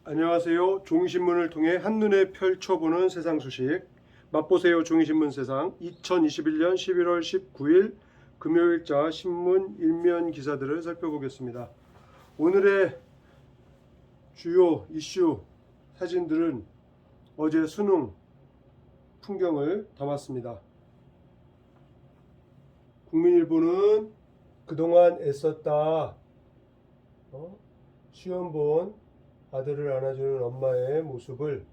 안녕하세요. 종이신문을 통해 한눈에 펼쳐보는 세상 소식 맛보세요. 종이신문 세상 2021년 11월 19일 금요일자 신문 일면 기사들을 살펴보겠습니다. 오늘의 주요 이슈 사진들은 어제 수능 풍경을 담았습니다. 국민일보는 그동안 애썼다. 시험 본 아들을 안아주는 엄마의 모습을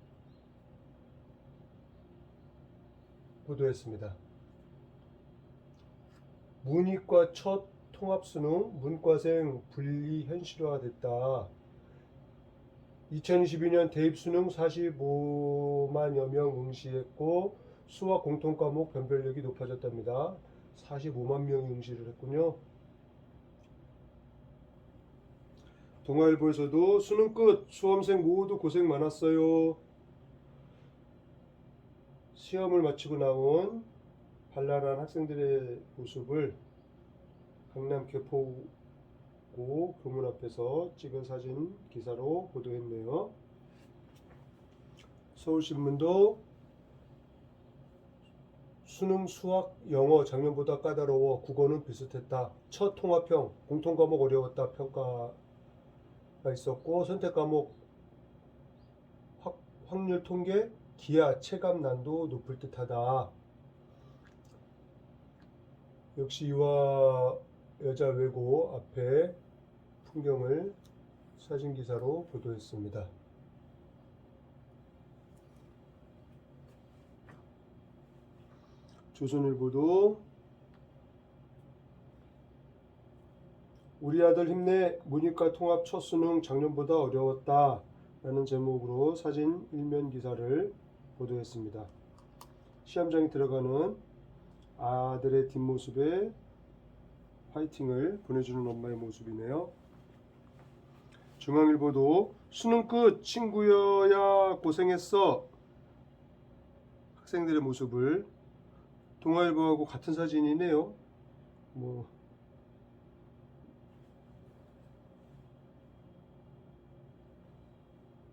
보도했습니다. 문이과 첫 통합수능 문과생 분리 현실화됐다. 2022년 대입수능 45만여 명 응시했고 수학 공통과목 변별력이 높아졌답니다. 45만 명이 응시를 했군요. 동아일보에서도 수능 끝 수험생 모두 고생 많았어요. 시험을 마치고 나온 발랄한 학생들의 모습을 강남 개포고 교문 앞에서 찍은 사진 기사로 보도했네요. 서울신문도 수능 수학 영어 작년보다 까다로워 국어는 비슷했다. 첫 통합형 공통과목 어려웠다 평가 있었고 선택 과목 확률 통계 기하 체감 난도 높을 듯하다. 역시 이와 여자 외고 앞에 풍경을 사진 기사로 보도했습니다. 조선일보도 우리 아들 힘내 문이과 통합 첫 수능 작년보다 어려웠다 라는 제목으로 사진 일면 기사를 보도했습니다. 시험장에 들어가는 아들의 뒷모습에 화이팅을 보내주는 엄마의 모습이네요. 중앙일보도 수능 끝 친구여야 고생했어 학생들의 모습을 동아일보하고 같은 사진이네요.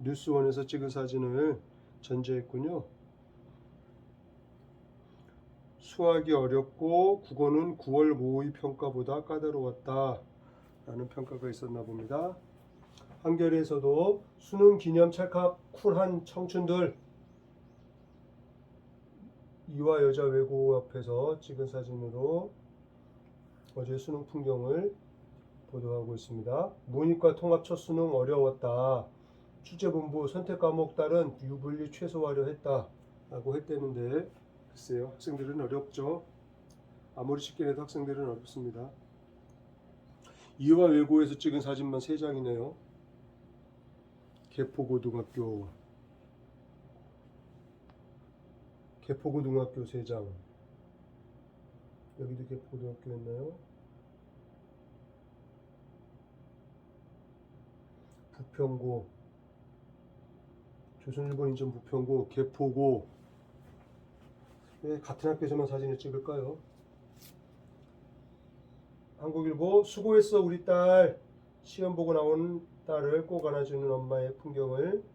뉴스원에서 찍은 사진을 전제했군요. 수학이 어렵고 국어는 9월 모의 평가보다 까다로웠다 라는 평가가 있었나 봅니다. 한겨레에서도 수능 기념 찰칵 쿨한 청춘들 이화 여자 외고 앞에서 찍은 사진으로 어제 수능 풍경을 보도하고 있습니다. 문이과 통합 첫 수능 어려웠다. 출제본부 선택 과목 따른 유불리 최소화려 했다 라고 했대는데 글쎄요, 학생들은 어렵죠. 아무리 쉽게 해도 학생들은 어렵습니다. 이화 외고에서 찍은 사진만 3장이네요. 개포고등학교 3장. 여기도 개포고등학교였나요? 부평고, 조선일보 인천 부평고, 개포고. 왜 같은 학교에서만 사진을 찍을까요? 한국일보 수고했어 우리 딸. 시험 보고 나온 딸을 꼭 안아주는 엄마의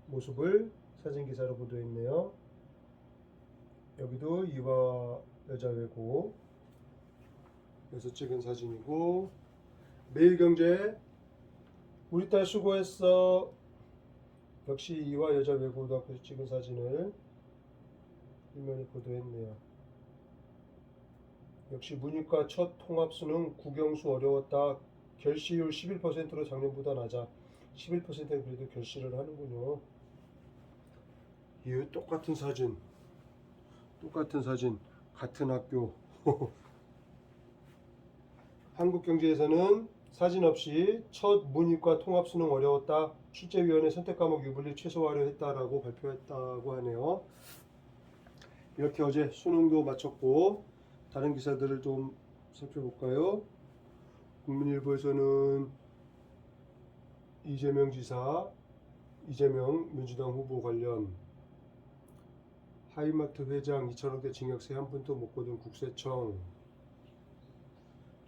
모습을 사진 기사로 보도했네요. 여기도 이화 여자 외고에서 찍은 사진이고, 매일경제 우리 딸 수고했어. 역시 이화 여자 외고등학교에서 찍은 사진을 일면에 보도했네요. 역시 문이과 첫 통합수능 국영수 어려웠다. 결시율 11%로 작년보다 낮아. 11%는 그래도 결시를 하는군요. 이 똑같은 사진, 같은 학교. 한국경제에서는 사진 없이 첫 문이과 통합수능 어려웠다. 출제위원회 선택과목 유불리 최소화려 했다라고 발표했다고 하네요. 이렇게 어제 수능도 마쳤고 다른 기사들을 좀 살펴볼까요? 국민일보에서는 이재명 민주당 후보 관련 하이마트 회장 2천억대 징역세 한 푼도 못 거둔 국세청.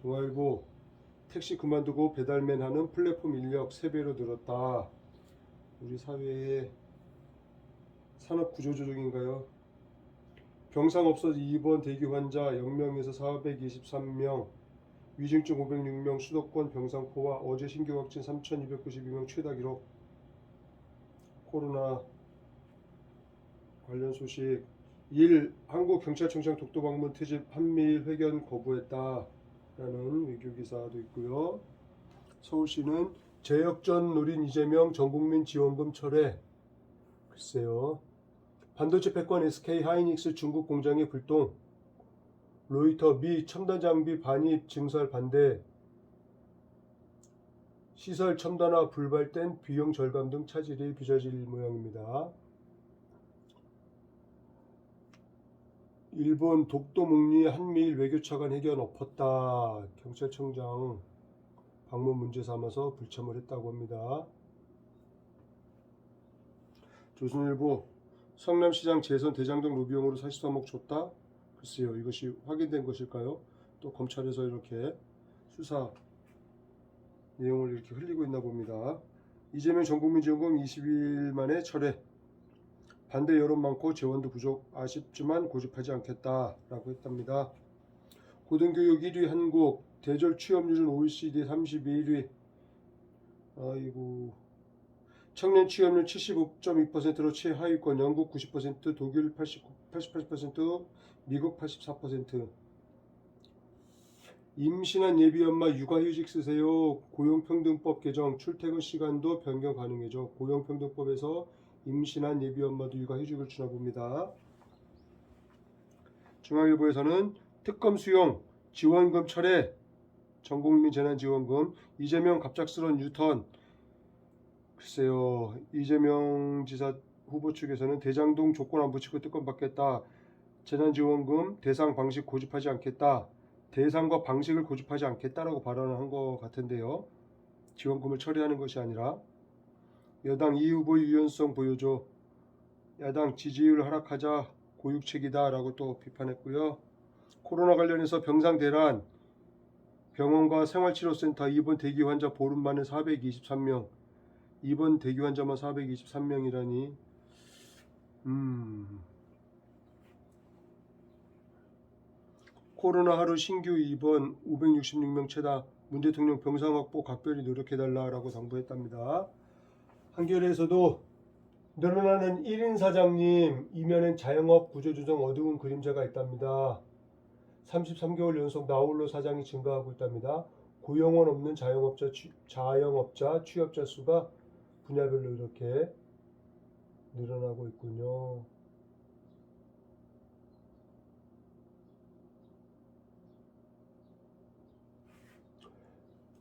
동아일보 택시 그만두고 배달맨 하는 플랫폼 인력 3배로 늘었다. 우리 사회의 산업 구조 조정인가요? 병상 없어져 입원 대기 환자 0명에서 423명, 위중증 506명, 수도권 병상 포화, 어제 신규 확진 3,292명 최다 기록. 코로나 관련 소식. 1. 한국경찰청장 독도 방문 트집 한미일 회견 거부했다 라는 외교 기사도 있고요. 서울시는 재역전 노린 이재명 전국민 지원금 철회. 글쎄요. 반도체 패권 SK 하이닉스 중국 공장의 불똥. 로이터 미 첨단 장비 반입 증설 반대. 시설 첨단화 불발된 비용 절감 등 차질이 빚어질 모양입니다. 일본 독도 목리 한미일 외교차관 회견 엎었다. 경찰청장 방문 문제 삼아서 불참을 했다고 합니다. 조선일보 성남시장 재선 대장동 로비용으로 43억 줬다? 글쎄요, 이것이 확인된 것일까요? 또 검찰에서 이렇게 수사 내용을 이렇게 흘리고 있나 봅니다. 이재명 전국민 지원금 20일 만에 철회. 반대 여론 많고 재원도 부족. 아쉽지만 고집하지 않겠다라고 했답니다. 고등교육 1위 한국, 대졸 취업률은 OECD 32위. 아이고. 청년 취업률 75.2%로 최하위권. 영국 90%, 독일 88%, 미국 84%. 임신한 예비 엄마 육아휴직 쓰세요. 고용평등법 개정, 출퇴근 시간도 변경 가능해져. 고용평등법에서 임신한 예비 엄마도 육아휴직을 주나 봅니다. 중앙일보에서는 특검 수용, 지원금 철회, 전국민 재난지원금, 이재명 갑작스런 유턴. 글쎄요, 이재명 지사 후보 측에서는 대장동 조건 안 붙이고 특검 받겠다. 재난지원금 대상 방식 고집하지 않겠다. 대상과 방식을 고집하지 않겠다라고 발언한 것 같은데요. 지원금을 처리하는 것이 아니라. 여당 이 후보의 유연성 보여줘. 야당 지지율 하락하자 고육책이다 라고 또 비판했고요. 코로나 관련해서 병상 대란, 병원과 생활치료센터 입원 대기 환자 보름 만에 423명. 입원 대기 환자만 423명이라니. 코로나 하루 신규 입원 566명 최다. 문 대통령 병상 확보 각별히 노력해달라라고 당부했답니다. 한겨레에서도 늘어나는 1인 사장님, 이면엔 자영업 구조조정 어두운 그림자가 있답니다. 33개월 연속 나홀로 사장이 증가하고 있답니다. 고용원 없는 자영업자 취업자 수가 분야별로 이렇게 늘어나고 있군요.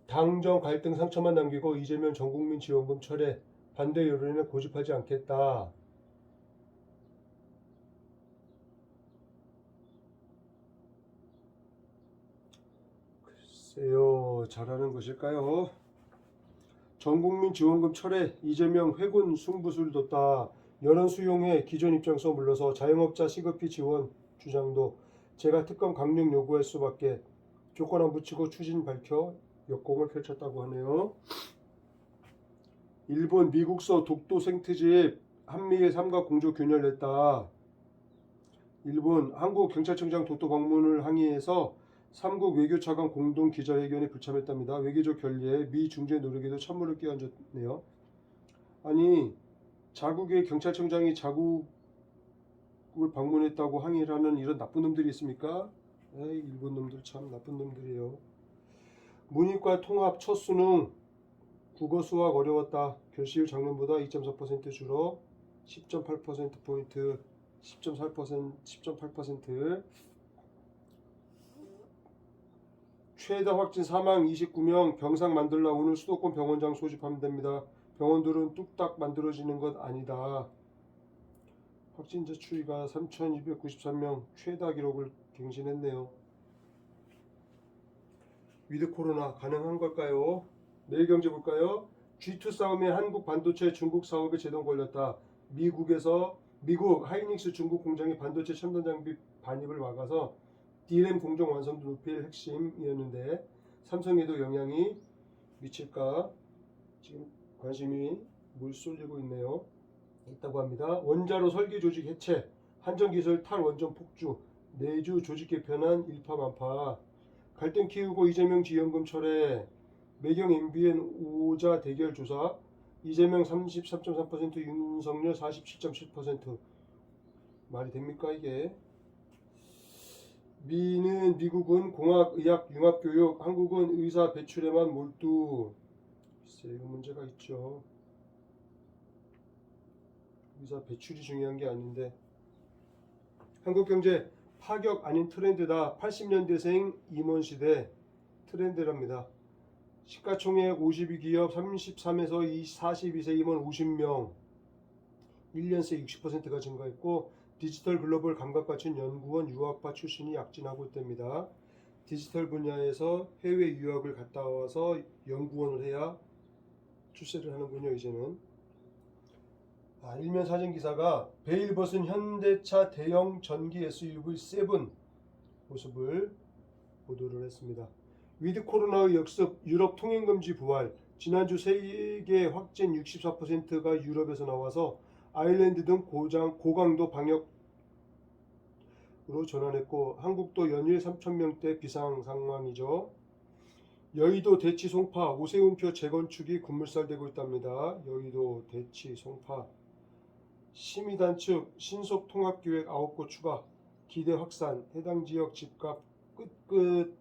당정 갈등 상처만 남기고 이재명 전국민 지원금 철회, 반대 여론에 고집하지 않겠다. 글쎄요, 잘하는 것일까요? 전국민 지원금 철회, 이재명 회군 승부수를 뒀다. 여론 수용해 기존 입장에서 물러서 자영업자 시급비 지원 주장도 제가 특검 강력 요구할 수밖에. 조건 안 붙이고 추진 밝혀 역공을 펼쳤다고 하네요. 일본 미국서 독도 생트집 한미일 삼각 공조 균열했다. 일본 한국경찰청장 독도 방문을 항의해서 3국 외교차관 공동 기자회견에 불참했답니다. 외교적 결례에 미 중재 노력에도 찬물을 끼얹었네요. 아니, 자국의 경찰청장이 자국을 방문했다고 항의를 하는 이런 나쁜 놈들이 있습니까? 에이, 일본 놈들 참 나쁜 놈들이에요. 문이과 통합 첫 수능 국어 수학 어려웠다. 결시율 작년보다 2.4% 줄어 10.8%포인트 10.8%. 최다 확진 사망 29명. 병상 만들라 오늘 수도권 병원장 소집하면 됩니다. 병원들은 뚝딱 만들어지는 것 아니다. 확진자 추이가 3,293명 최다 기록을 갱신했네요. 위드 코로나 가능한 걸까요? 내일경제 볼까요? G2 싸움에 한국 반도체 중국 사업에 제동 걸렸다. 미국 하이닉스 중국 공장이 반도체 첨단 장비 반입을 막아서 DRAM 공정 완성도 높일 핵심이었는데 삼성에도 영향이 미칠까 지금 관심이 물 쏠리고 있네요. 있다고 합니다. 원자로 설계 조직 해체, 한전기술 탈원전 폭주, 내주 조직 개편안 일파만파, 갈등 키우고 이재명 지원금 철회, 매경 MBN 5자 대결 조사, 이재명 33.3%, 윤석열 47.7%. 말이 됩니까 이게? 미국은 공학, 의학, 융합교육, 한국은 의사 배출에만 몰두. 글쎄 이거 문제가 있죠. 의사 배출이 중요한 게 아닌데. 한국경제 파격 아닌 트렌드다. 80년대생 임원시대 트렌드랍니다. 시가총액 52기업 33에서 42세 임원 50명, 1년 새 60%가 증가했고 디지털 글로벌 감각 갖춘 연구원 유학파 출신이 약진하고 있답니다. 디지털 분야에서 해외 유학을 갔다 와서 연구원을 해야 출세를 하는군요. 이제는. 일면 사진 기사가 베일벗은 현대차 대형 전기 SUV 7 모습을 보도를 했습니다. 위드 코로나의 역습, 유럽 통행금지 부활. 지난주 세계 확진 64%가 유럽에서 나와서 아일랜드 등 고강도 방역으로 전환했고 한국도 연일 3,000명대 비상 상황이죠. 여의도 대치 송파 오세훈표 재건축이 급물살되고 있답니다. 여의도 대치 송파. 심의단 측 신속 통합계획 9곳 추가, 기대 확산, 해당 지역 집값 끝끝.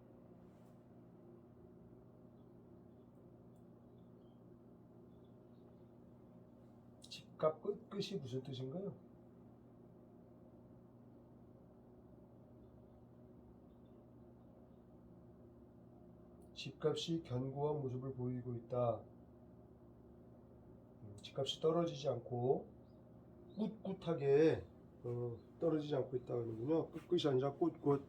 집값 끝끝이 무슨 뜻인가요? 집값이 견고한 모습을 보이고 있다. 집값이 떨어지지 않고 꿋꿋하게 떨어지지 않고 있다는군요. 끝끝이 아니라 꿋꿋.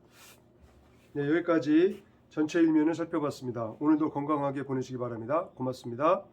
네, 여기까지 전체 일면을 살펴봤습니다. 오늘도 건강하게 보내시기 바랍니다. 고맙습니다.